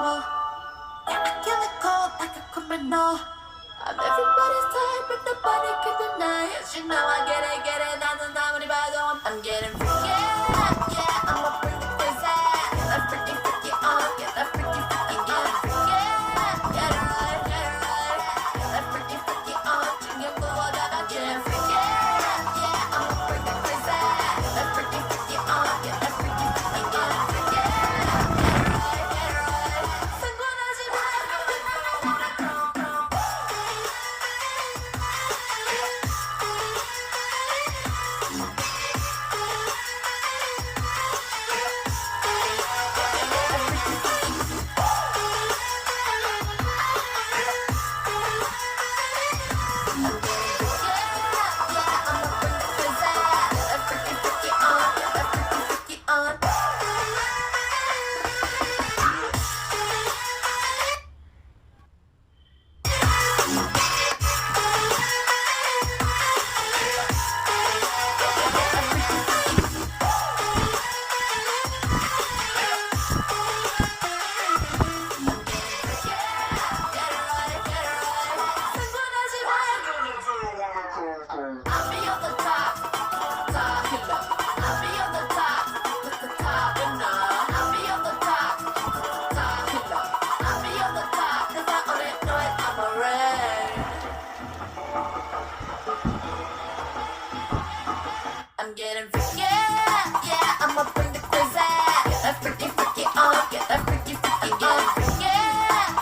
Oh, I kill it cold like a criminal. I'm everybody's type, but nobody can deny it. You know I get it, 나는 아무리 봐도 I'm getting freaky, yeah, I'ma bring the crazy. Get that freaky, freaky on, get that freaky, freaky, get it freaky, get it right, get that freaky, freaky on, 챙겨보다가 get freaky, yeah, I'ma bring the crazy. Get that freaky, freaky on, get that freaky, freaky, get it freaky, get it right, 상관하지 마. I'm getting freaky, yeah, I'ma bring the crazy. Get that freaky, freaky on, get that freaky, freaky, get it freaky,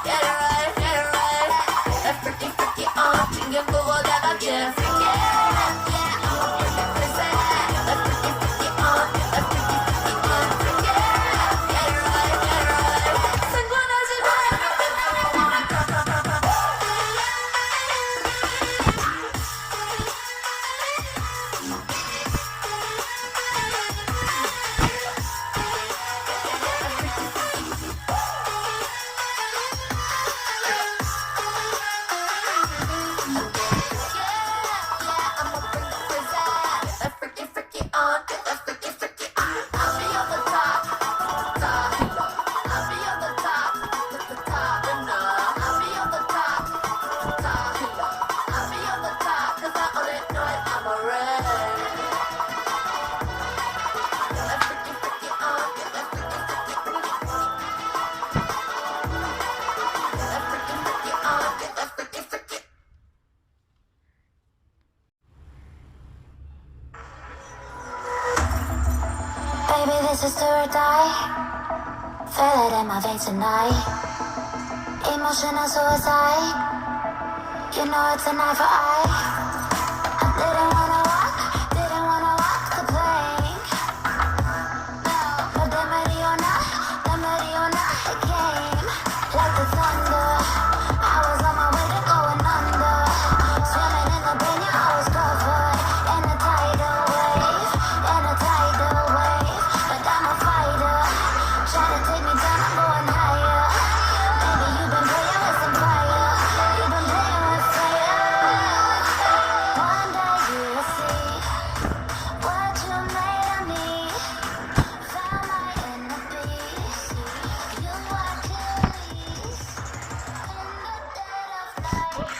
get it right, get that freaky, freaky on, 챙겨보다가 get freaky, yeah, I'ma bring the crazy. Get that freaky, freaky on, get that freaky, freaky, get it freaky, get it right, 상관하지 마. Baby, this is do or die. Feel it in my veins tonight. Emotional suicide. You know it's an eye for eye. I didn't wanna walk the plank. No, but the Mariona, it came like the thunder. I was on my way to going under. Swimming in the banya, I was covered in a tidal wave, But I'm a fighter. Try to take me down, I'm going higher. Baby, you've been playing with some fire. You've been playing with fire. One day you'll see what you made of me. Found my inner peace. You are Achilles in the dead of night.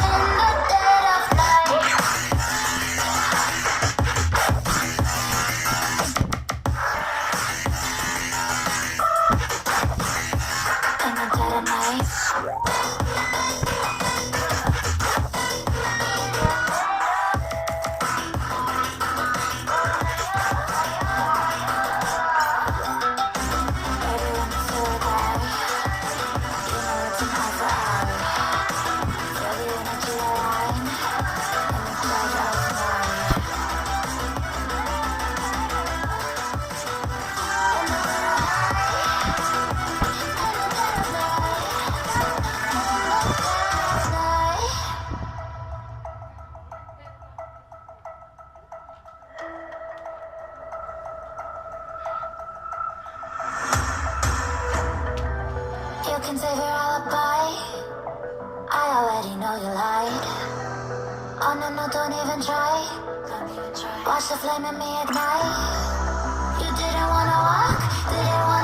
In the dead of night. In the dead of night. Baby, when you feel that, you know it's an eye for eye. Feel the energy align, and the pleasure of mine. You can save your alibi. I already know you lied. Oh no, no, don't even try. Watch the flame in me ignite. Didn't wanna walk, didn't wanna